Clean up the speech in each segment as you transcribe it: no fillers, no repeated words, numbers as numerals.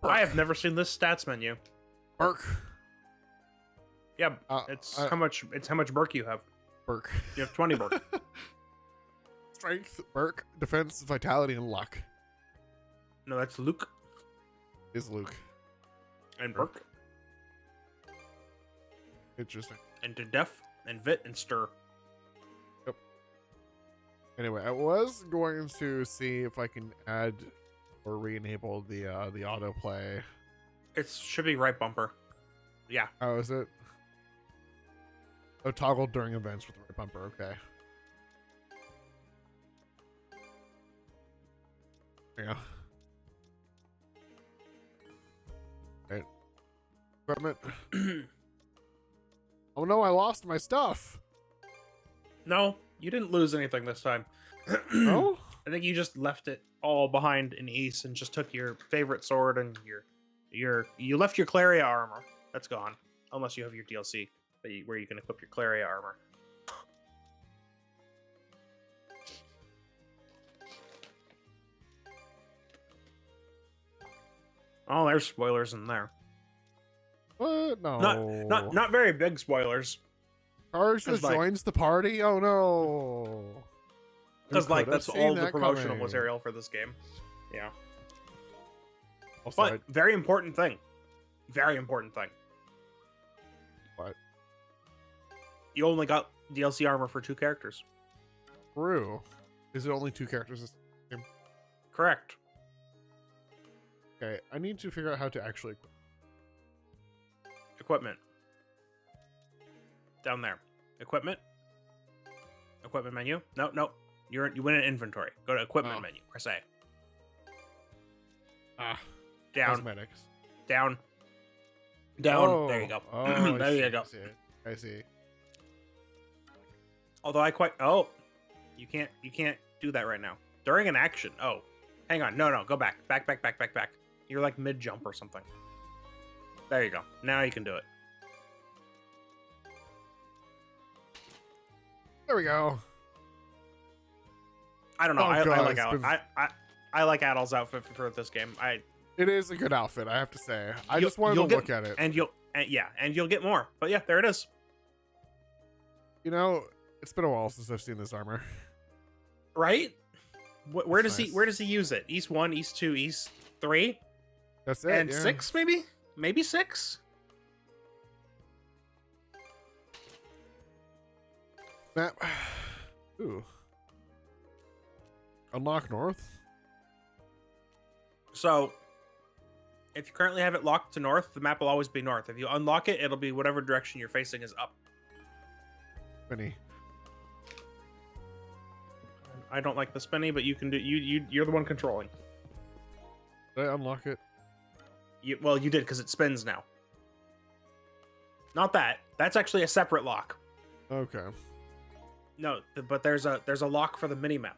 I have never seen this stats menu. Burk. Yeah, it's how much Burk you have. Burk. You have 20 Burk. Strength, Burk, defense, vitality, and luck. No, that's Luke Is Luke. and Burk. Interesting. And to Def and Vit and Stir. Yep. Anyway, I was going to see if I can add or re-enable the autoplay. It should be right bumper. Yeah. How is it? Oh, toggle during events with the right bumper. Okay. There you go. Right. Equipment. Oh no, I lost my stuff. No, you didn't lose anything this time. No? I think you just left it all behind in East and just took your favorite sword and you left your Claria armor. That's gone. Unless you have your DLC where you can equip your Claria armor. Oh, there's spoilers in there. What? No. Not very big spoilers. Charge just joins the party? Oh no. Because like that's all the promotional material for this game. Yeah. But very important thing. Very important thing. What? You only got DLC armor for 2 characters. True. Is it only 2 characters this game? Correct. Okay, I need to figure out how to actually equip. Equipment. Down there. Equipment. Equipment menu. No. You went in inventory. Go to equipment menu. Press A. Down. Cosmetics. Down. Oh. There you go. Oh, there you go. I see. Although you can't do that right now. During an action. Oh. Hang on. No. Go back. Back. You're like mid jump or something. There you go. Now you can do it. There we go. I don't know. Oh, I like Adol's outfit for this game. It is a good outfit, I have to say. I just wanted to look at it. And you'll get more. But yeah, there it is. You know, it's been a while since I've seen this armor. Right? Where does he use it? East 1, East 2, East 3? That's it. And 6 maybe? Maybe 6? Map. Ooh. Unlock North? So, if you currently have it locked to North, the map will always be North. If you unlock it, it'll be whatever direction you're facing is up. Spinny. I don't like the spinny, but you can do. You're the one controlling. Did I unlock it? Well, you did because it spins now. Not that. That's actually a separate lock. Okay. No, but there's a lock for the mini map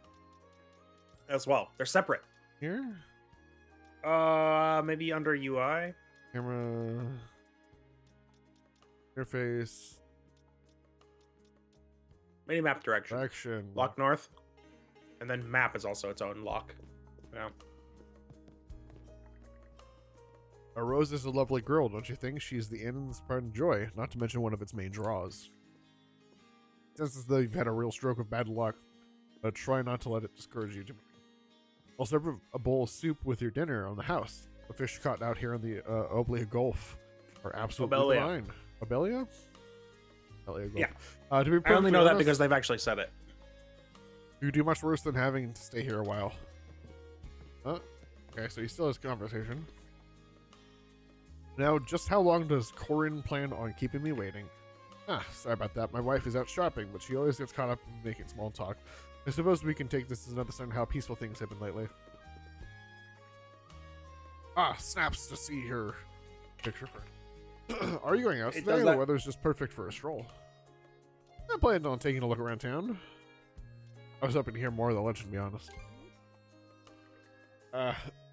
as well. They're separate. Here? Maybe under UI. Camera. Interface. Mini map direction. Direction. Lock North. And then map is also its own lock. Yeah. Rose is a lovely girl, don't you think? She's the inn's pride and joy, not to mention one of its main draws. Since as though you've had a real stroke of bad luck, but try not to let it discourage you. I'll serve a bowl of soup with your dinner on the house. The fish caught out here in the Oblia Gulf are absolutely fine. Obelia? Obelia Gulf. Yeah. I only know that because they've actually said it. You do much worse than having to stay here a while. Huh? Okay, so he still has conversation. Now, just how long does Corin plan on keeping me waiting? Sorry about that. My wife is out shopping, but she always gets caught up in making small talk. I suppose we can take this as another sign of how peaceful things have been lately. Snaps to see her picture first. Are you going out today? The weather's just perfect for a stroll. I planned on taking a look around town. I was hoping to hear more of the legend, to be honest.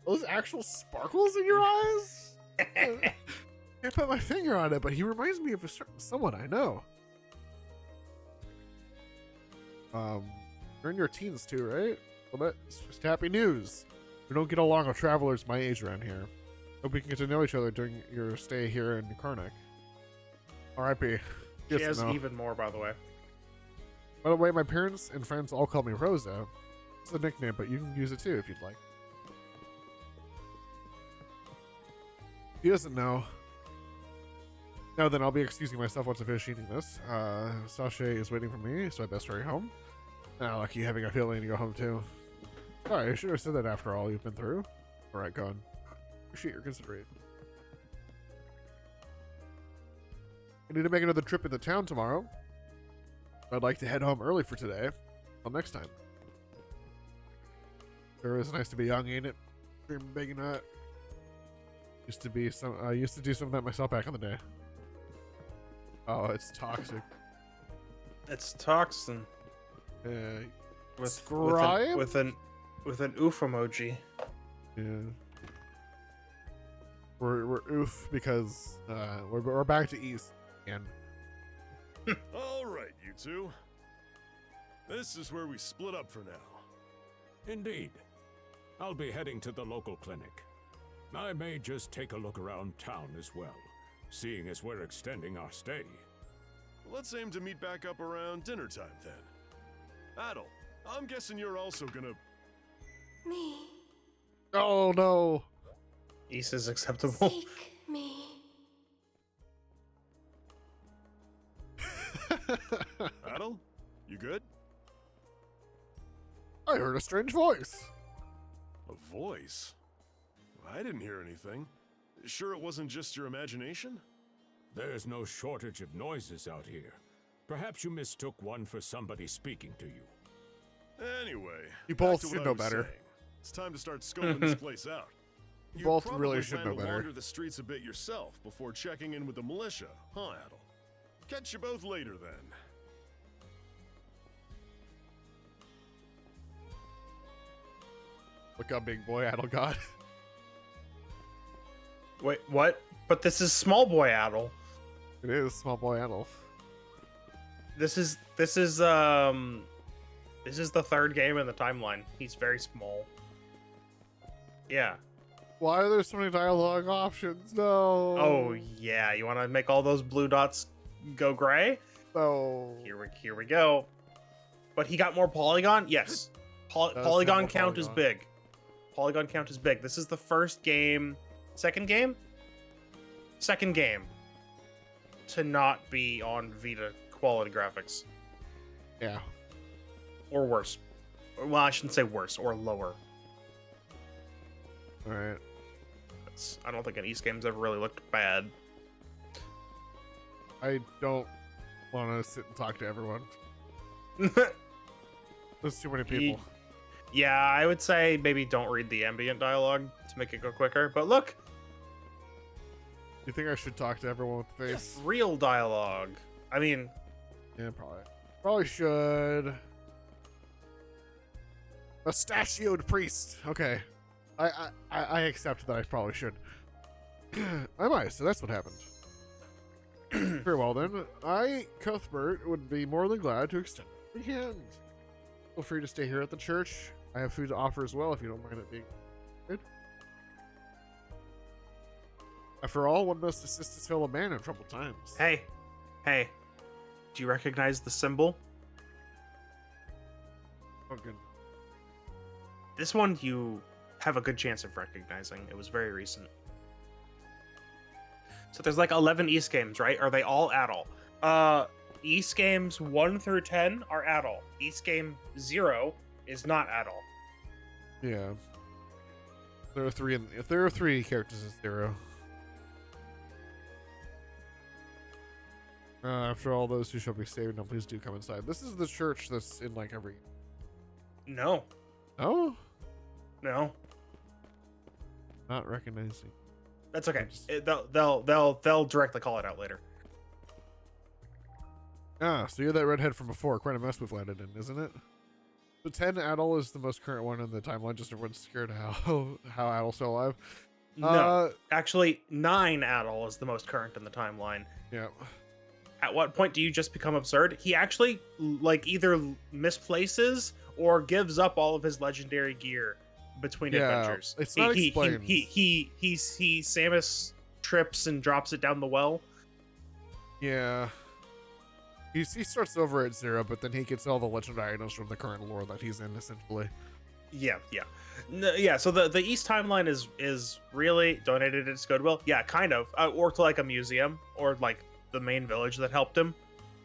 Those actual sparkles in your eyes? Can't put my finger on it, but he reminds me of a certain someone I know. You're in your teens too, right? Well, that's just happy news. We don't get along with travelers my age around here. Hope we can get to know each other during your stay here in Karnak. R.I.P. She Yes, has no. even more, by the way. By the way, my parents and friends all call me Rosa. It's a nickname, but you can use it too if you'd like. He doesn't know. Now then, I'll be excusing myself once I finish eating this. Sasha is waiting for me, so I best hurry home. Lucky having a feeling to go home too. Sorry, I should have said that after all you've been through. Alright, go on. Appreciate your consideration. I need to make another trip into town tomorrow. I'd like to head home early for today. Till next time. Sure is nice to be young, ain't it? Dream big and not. Used to do some of that myself back in the day. Oh, it's toxic. It's toxin. Scribe? With an oof emoji. Yeah. We're oof because we're back to East again. All right, you two. This is where we split up for now. Indeed. I'll be heading to the local clinic. I may just take a look around town as well, seeing as we're extending our stay. Let's aim to meet back up around dinner time then. Adel, I'm guessing you're also gonna... Me. Oh no! East is acceptable. Seek me. Adel, you good? I heard a strange voice. A voice? I didn't hear anything. Sure it wasn't just your imagination? There's no shortage of noises out here. Perhaps you mistook one for somebody speaking to you. Anyway, You back both to what should I know was better. saying. It's time to start scoping this place out. You You both probably really should plan know to better. wander the streets a bit yourself before checking in with the militia, huh, Adel? Catch you both later then. Look up, big boy, Adel God. Wait, what? But this is small boy Adel. It is small boy Adel. This is the third game in the timeline. He's very small. Yeah. Why are there so many dialogue options? No. Oh yeah. You want to make all those blue dots go gray? No. Here we go. But he got more polygon. Yes. Does have Polygon more count is polygon. big. Polygon count is big. This is the first game, second game to not be on Vita quality graphics, Yeah. or worse. Well, I shouldn't say worse, or lower. All right. I don't think an East game's ever really looked bad. I don't want to sit and talk to everyone. There's too many people. Yeah, I would say maybe don't read the ambient dialogue to make it go quicker. But look, You think I should talk to everyone with the face? real dialogue. I mean, Yeah, probably. Probably should. Mustachioed priest. Okay. I accept that I probably should. I might, so that's what happened. Very well then. I, Cuthbert, would be more than glad to extend a hand. Feel free to stay here at the church. I have food to offer as well if you don't mind it being good. After all, one must assist his fellow man in troubled times. hey, do you recognize the symbol? Oh, good. This one you have a good chance of recognizing. It was very recent. So there's like 11 East games, right? Are they all Adel? East games 1 through 10 are Adel. East game 0 is not Adel. Yeah. There are three. If there are 3 characters, it's 0. After all those who shall be saved, now please do come inside. This is the church that's in like every. No, Oh, no, not recognizing. that's okay. They'll directly call it out later. Ah, so you're that redhead from before. Quite a mess we've landed in, isn't it? The 10 Adel is the most current one in the timeline. Just everyone's scared how Adel's still alive. No, actually, 9 Adel is the most current in the timeline. Yeah. At what point do you just become absurd? He actually like either misplaces or gives up all of his legendary gear between Yeah, adventures. it's not explained. He Samus trips and drops it down the well. Yeah. He starts over at 0, but then he gets all the legendary items from the current lore that he's in, essentially. Yeah. Yeah, so the East timeline is really donated its goodwill. Yeah, kind of. Or to like a museum or like the main village that helped him.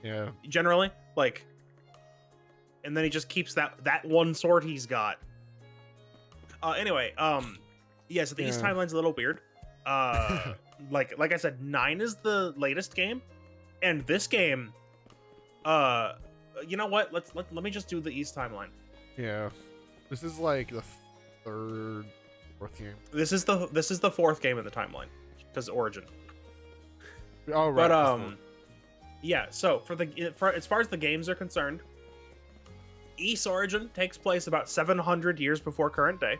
Yeah. Generally, like, and then he just keeps that one sword he's got. Anyway, yeah, so the East Yeah. timeline's a little weird. Like I said, 9 is the latest game, and this game, you know what? Let me just do the East timeline. Yeah. This is like the third, fourth game. This is the fourth game in the timeline, because Origin. Oh, right. But yeah. So for as far as the games are concerned, East Origin takes place about 700 years before current day.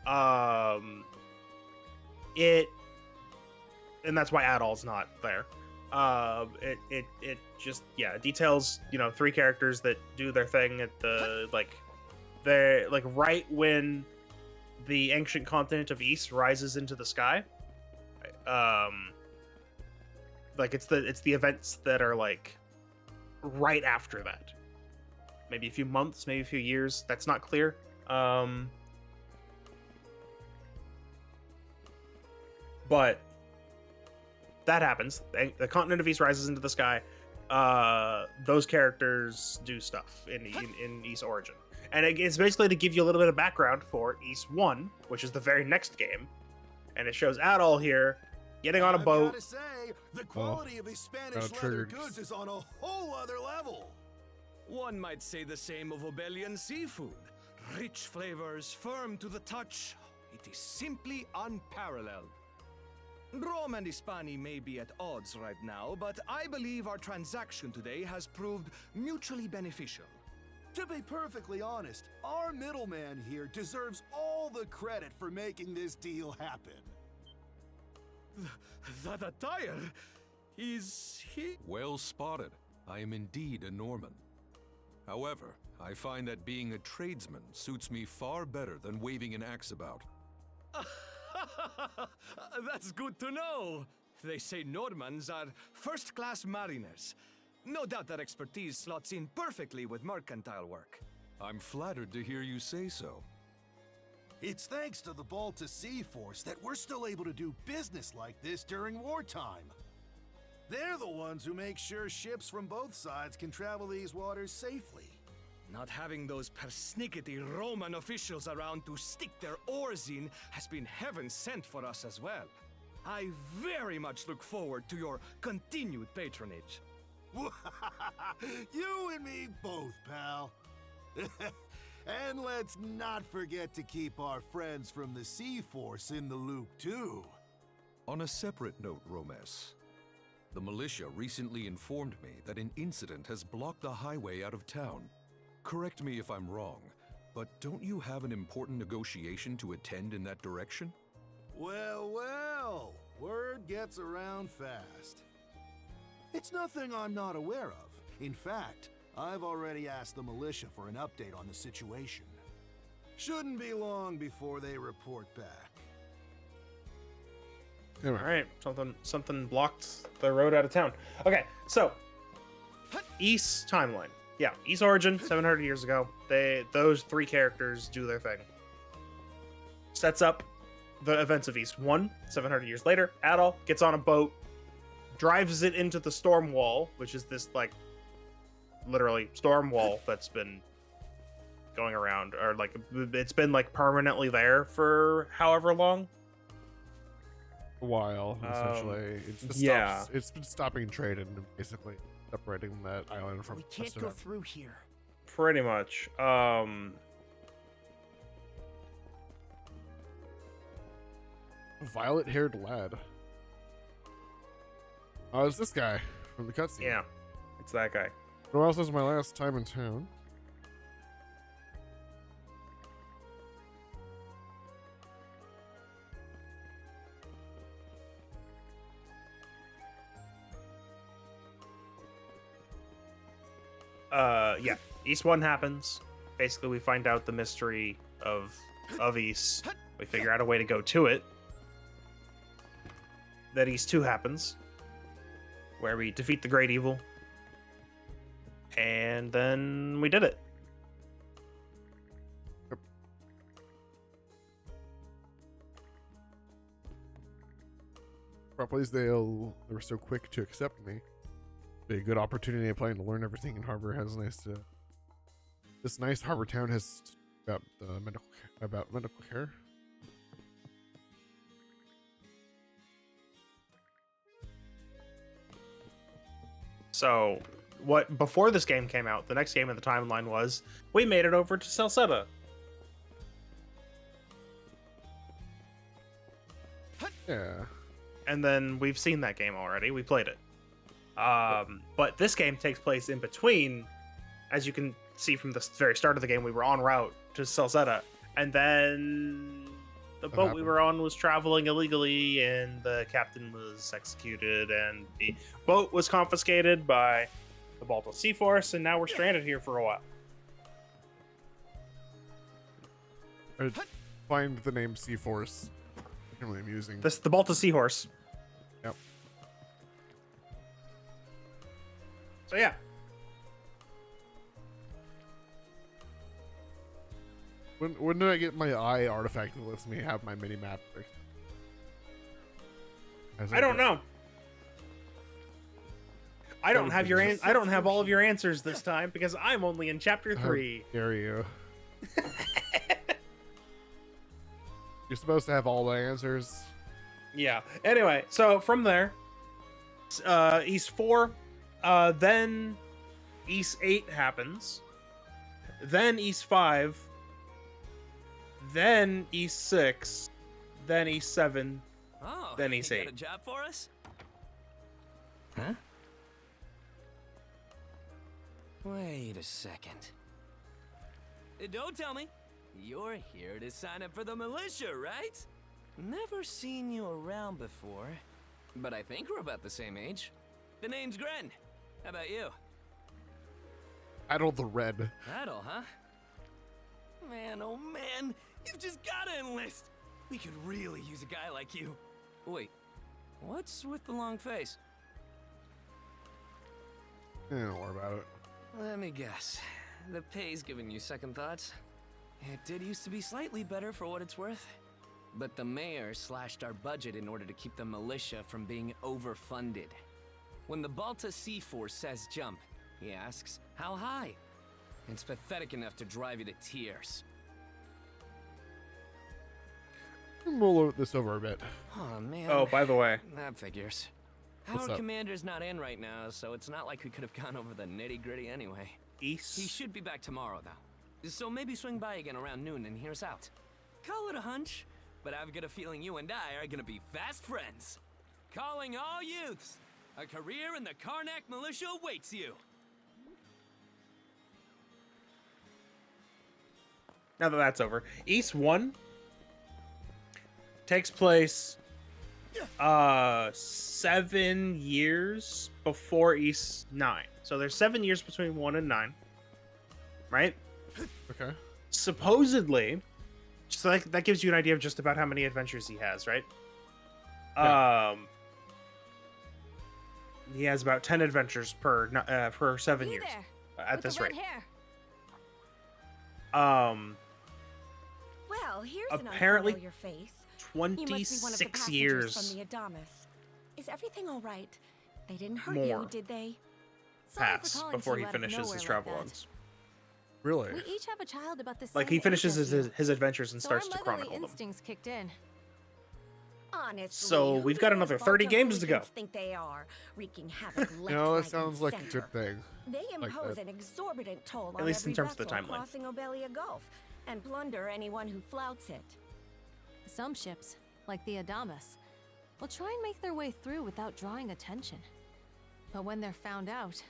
And that's why Adol's not there. It just details 3 characters that do their thing at the they're like right when the ancient continent of East rises into the sky. Like it's the events that are like right after that. Maybe a few months, maybe a few years. That's not clear. But that happens. The continent of East rises into the sky. Those characters do stuff in East Origin. And it's basically to give you a little bit of background for East 1, which is the very next game. And it shows Adol here getting on a boat. Gotta say, the quality of his Spanish leather goods is on a whole other level. One might say the same of Obelian seafood. Rich flavors, firm to the touch. It is simply unparalleled. Rome and Hispani may be at odds right now, but I believe our transaction today has proved mutually beneficial. To be perfectly honest, our middleman here deserves all the credit for making this deal happen. That attire is he? Well spotted. I am indeed a Norman. However, I find that being a tradesman suits me far better than waving an axe about. That's good to know. They say Normans are first-class mariners. No doubt that expertise slots in perfectly with mercantile work. I'm flattered to hear you say so. It's thanks to the Balta Seahorse that we're still able to do business like this during wartime. They're the ones who make sure ships from both sides can travel these waters safely. Not having those persnickety Roman officials around to stick their oars in has been heaven sent for us as well. I very much look forward to your continued patronage. You and me both, pal. And let's not forget to keep our friends from the Seahorse in the loop, too. On a separate note, Romes, the militia recently informed me that an incident has blocked the highway out of town. Correct me if I'm wrong, but don't you have an important negotiation to attend in that direction? Well, word gets around fast. It's nothing I'm not aware of. In fact, I've already asked the militia for an update on the situation. Shouldn't be long before they report back. All right, something blocked the road out of town. Okay, so East timeline. Yeah, East Origin, 700 years ago. Those 3 characters do their thing. Sets up the events of East 1, 700 years later. Adol gets on a boat, drives it into the storm wall, which is this, like, literally storm wall that's been going around, or, like, it's been, like, permanently there for however long. A while, essentially. It's been stopping trade and basically separating that island from We can't go through here. Pretty much. A violet-haired lad. Oh, it's this guy from the cutscene. Yeah, it's that guy. Who else is my last time in town? Yeah, East 1 happens. Basically, we find out the mystery of East. We figure out a way to go to it. Then East 2 happens, where we defeat the Great Evil. And then we did it. Probably they were so quick to accept me. Be a good opportunity. I plan to learn everything in Harbor. This nice harbor town has about medical care. So, what before this game came out, the next game in the timeline was we made it over to Salsetta. Yeah. And then we've seen that game already. We played it. But this game takes place in between. As you can see from the very start of the game, we were en route to Salsetta. And then the boat we were on was traveling illegally, and the captain was executed, and the boat was confiscated by the Balta Seahorse, and now we're stranded here for a while. I find the name Seahorse really amusing. This the Balta Seahorse. Yep. So yeah. When did I get my eye artifact that lets me have my mini map? I don't know. I don't have I don't have all of your answers this time because I'm only in chapter 3. How dare you? You're supposed to have all the answers. Yeah. Anyway, so from there, East 4, then East 8 happens, then East 5, then East 6, then East 7, then East 8. You got a job for us? Huh? Wait a second. Don't tell me. You're here to sign up for the militia, right? Never seen you around before, but I think we're about the same age. The name's Gren. How about you? Idle the Red. Idle, huh? Man, oh man, you've just gotta enlist. We could really use a guy like you. Wait, what's with the long face? Don't worry about it. Let me guess. The pay's giving you second thoughts. It did used to be slightly better for what it's worth. But the mayor slashed our budget in order to keep the militia from being overfunded. When the Balta Seahorse says jump, he asks, how high? It's pathetic enough to drive you to tears. We'll load this over a bit. Oh, man. Oh, by the way, That figures. What's Our up? commander's not in right now, so it's not like we could have gone over the nitty-gritty anyway. East. He should be back tomorrow, though. So maybe swing by again around noon and hear us out. Call it a hunch, but I've got a feeling you and I are gonna be fast friends. Calling all youths. A career in the Karnak militia awaits you. Now that that's over, East 1 takes place 7 years before East 9. So there's 7 years between 1 and 9, right? Okay. Supposedly, so that gives you an idea of just about how many adventures he has, right? Yeah. He has about 10 adventures per 7 You years there, at with this the red rate. hair. Well, here's Apparently, an unfamiliar face. You must be one of the 26 passengers years from the Adamas. Is everything all right? They didn't hurt More you, did they? Sorry for pass calling before to he you out of finishes nowhere his like travel that. logs. Really? We each have a child about the same Like he age finishes as his you. adventures and So starts our to motherly chronicle them. instincts kicked in. Honestly, So we've got who another those 30 Balta games to go. hooligans think they are, wreaking havoc left, You know, right, that sounds and like a center. good thing. They like impose that. an exorbitant toll At on least in every terms of the vessel timeline. crossing Obelia Gulf, and plunder anyone who flouts it. Some ships, like the Adamas, will try and make their way through without drawing attention. But when they're found out,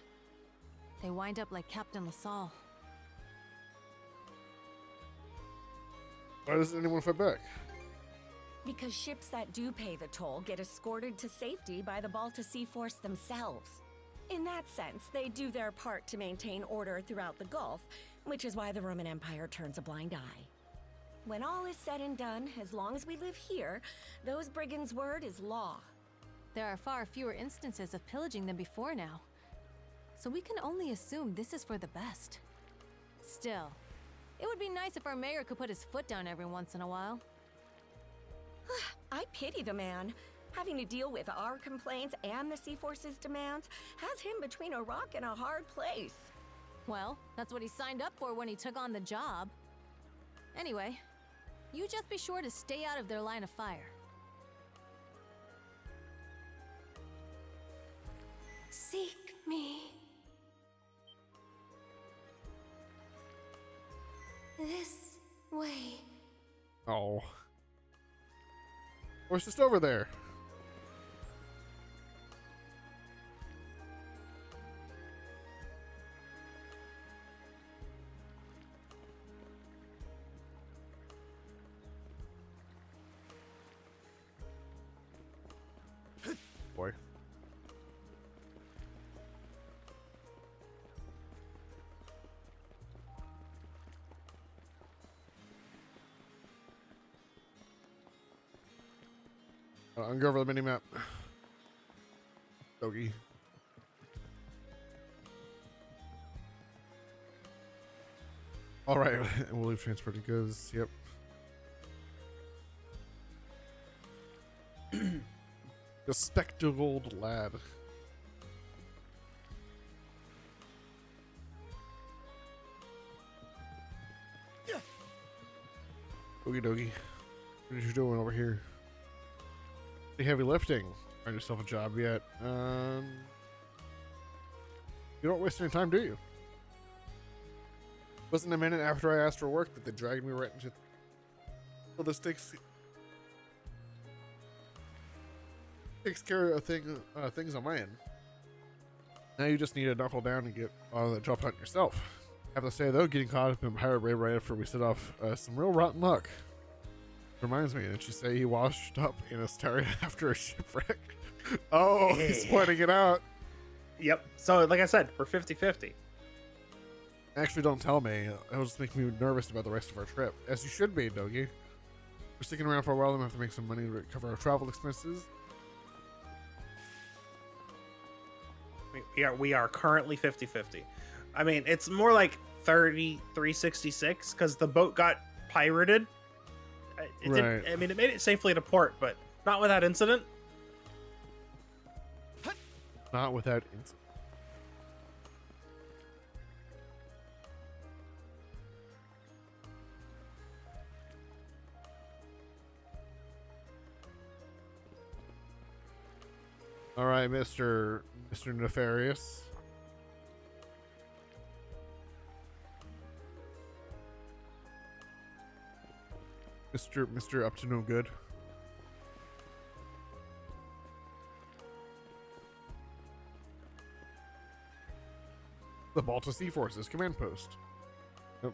they wind up like Captain LaSalle. Why doesn't anyone fight back? Because ships that do pay the toll get escorted to safety by the Balta Seahorse themselves. In that sense, they do their part to maintain order throughout the Gulf, which is why the Roman Empire turns a blind eye. When all is said and done, as long as we live here, those brigands' word is law. There are far fewer instances of pillaging than before now, so we can only assume this is for the best. Still, it would be nice if our mayor could put his foot down every once in a while. I pity the man. Having to deal with our complaints and the Seahorse's demands has him between a rock and a hard place. Well, that's what he signed up for when he took on the job. Anyway, you just be sure to stay out of their line of fire. Seek me. This way. Oh. Or it's just over there. Boy. I'm gonna go over the mini map. Doggy. All right, we'll leave transported goods. Yep. The spectacled lad. Okie dokie. What are you doing over here? The heavy lifting. Find yourself a job yet? You don't waste any time, do you? Wasn't a minute after I asked for work that they dragged me right into. Well, this takes care of things on my end. Now you just need to knuckle down and get on the job hunt yourself. I have to say though, getting caught up in pirate raid right after we set off, some real rotten luck. Reminds me, didn't you say he washed up in Asteria after a shipwreck? Oh, he's pointing it out. Yep. So, like I said, we're 50-50. Actually, don't tell me. It'll just make me nervous about the rest of our trip. As you should be, Dogi. We're sticking around for a while, then we have to make some money to cover our travel expenses. We are currently 50-50. I mean, it's more like 33-66 because the boat got pirated. Right. I mean, it made it safely to port, but not without incident. Not without incident. All right, Mr. Nefarious. Mr. Up to no good. The Balta Seahorse's command post. Yep.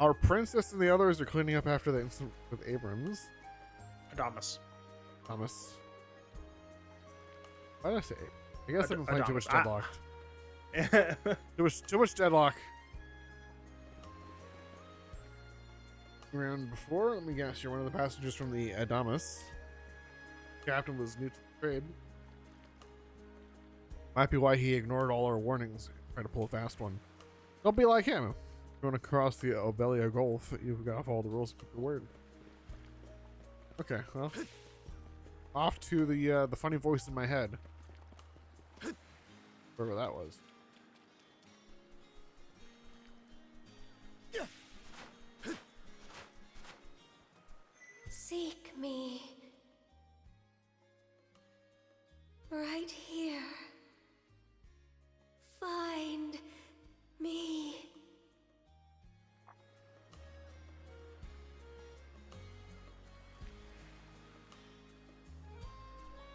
Our princess and the others are cleaning up after the incident with Abrams. Adamus. Thomas. Why did I say? I guess I've been playing too much Deadlocked. Too much Deadlock. Around before, let me guess, you're one of the passengers from the Adamus. Captain was new to the trade. Might be why he ignored all our warnings. Try to pull a fast one. Don't be like him. You want to cross the Obelia Gulf, you've got to follow the rules and keep your word. Okay, well. Off to the funny voice in my head. Wherever that was. Seek me. Right here. Find me.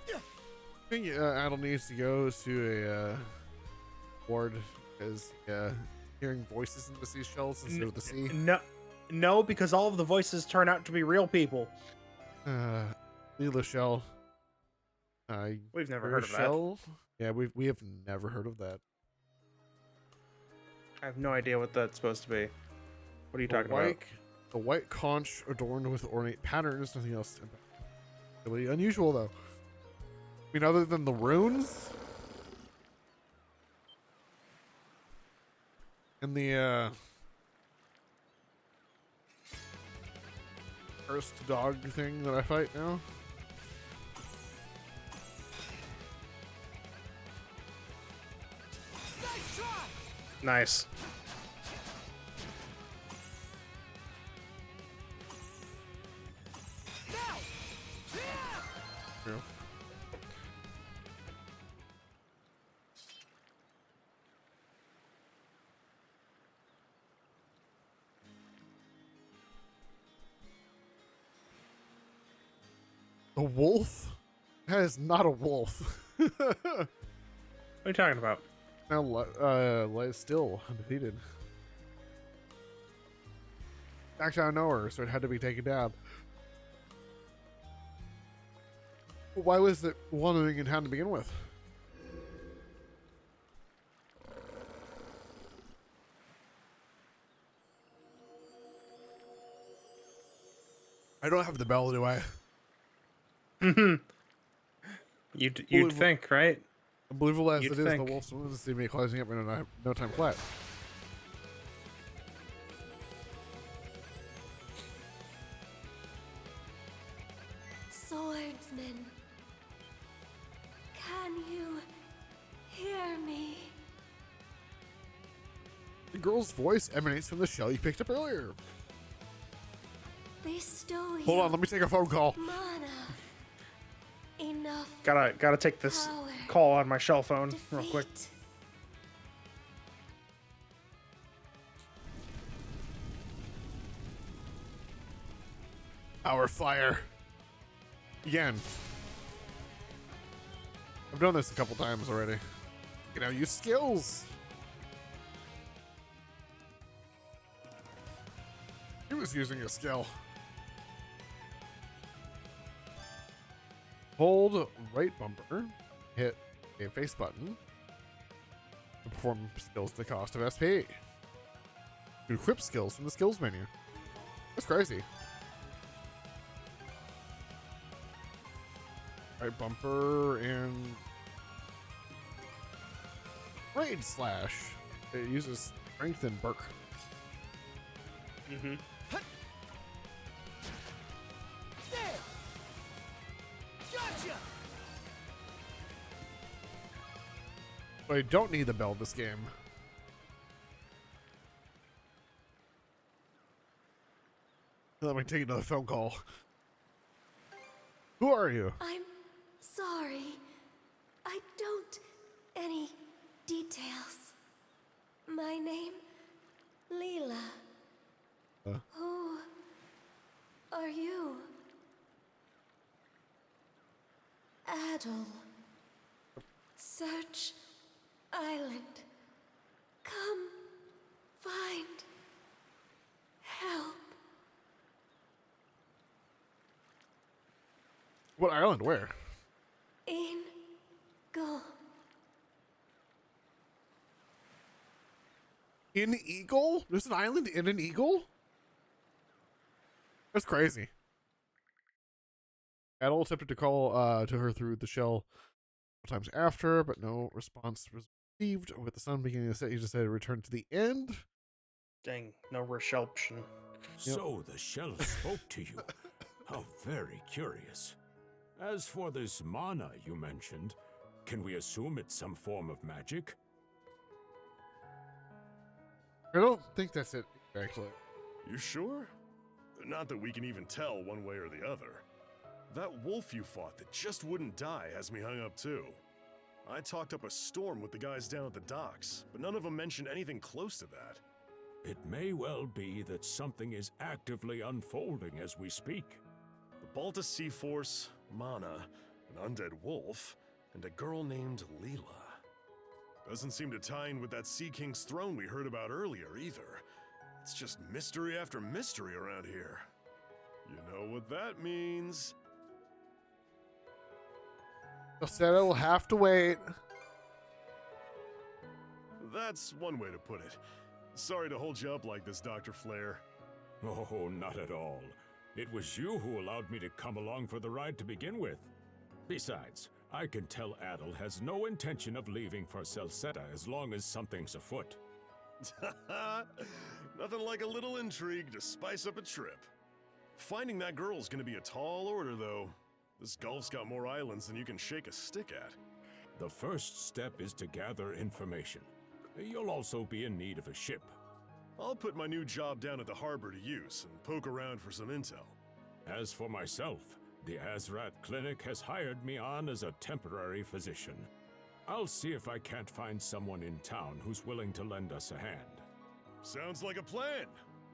I think Adel needs to go to a ward because hearing voices in the seashells instead of the sea. No, because all of the voices turn out to be real people. Lila Shell. We've never heard of that. Yeah, we have never heard of that. I have no idea what that's supposed to be. What are you talking about? The white conch adorned with ornate patterns. Nothing else really unusual, though. I mean, other than the runes and the cursed dog thing that I fight now. Nice. Yeah. A wolf? That is not a wolf. What are you talking about? Now lies still, undefeated. Backed out of nowhere, so it had to be taken down. Why was it wandering in town to begin with? I don't have the bell, do I? You'd think, right? Unbelievable as You'd it is, think. the wolves will see me closing up in no time flat. Swordsman, can you hear me? The girl's voice emanates from the shell you picked up earlier. Bestow Hold on, let me take a phone call. mana. Enough Gotta take this power. call on my shell phone real quick. Defeat. Our fire. Again. I've done this a couple times already. You know, use skills. He was using a skill. Hold right bumper, hit a face button to perform skills at the cost of SP. To equip skills from the skills menu. That's crazy. Right bumper and raid slash. It uses strength and Burke. Mm-hmm. But I don't need the bell this game. Let me take another phone call. Who are you? I'm sorry. I don't any details. My name, Leela. Who are you? Adel. Search Island. Come find help. What island? Where? In go. In Eagle? There's an island in an Eagle? That's crazy. Adel attempted to call to her through the shell times after, but no response was received. With the sun beginning to set, he decided to return to the end. Dang, no reception. So the shell spoke to you. How very curious. As for this mana you mentioned, can we assume it's some form of magic? I don't think that's it, actually. You sure? Not that we can even tell one way or the other. That wolf you fought that just wouldn't die has me hung up too. I talked up a storm with the guys down at the docks, but none of them mentioned anything close to that. It may well be that something is actively unfolding as we speak. The Balta Seahorse, Mana, an undead wolf, and a girl named Leela. Doesn't seem to tie in with that Sea King's throne we heard about earlier either. It's just mystery after mystery around here. You know what that means. I said I will have to wait. That's one way to put it. Sorry to hold you up like this, Dr. Flair. Oh, not at all. It was you who allowed me to come along for the ride to begin with. Besides, I can tell Adel has no intention of leaving for Celceta as long as something's afoot. Nothing like a little intrigue to spice up a trip. Finding that girl's gonna be a tall order, though. This Gulf's got more islands than you can shake a stick at. The first step is to gather information. You'll also be in need of a ship. I'll put my new job down at the harbor to use and poke around for some intel. As for myself, the Azrat Clinic has hired me on as a temporary physician. I'll see if I can't find someone in town who's willing to lend us a hand. Sounds like a plan.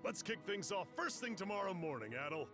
Let's kick things off first thing tomorrow morning, Adel.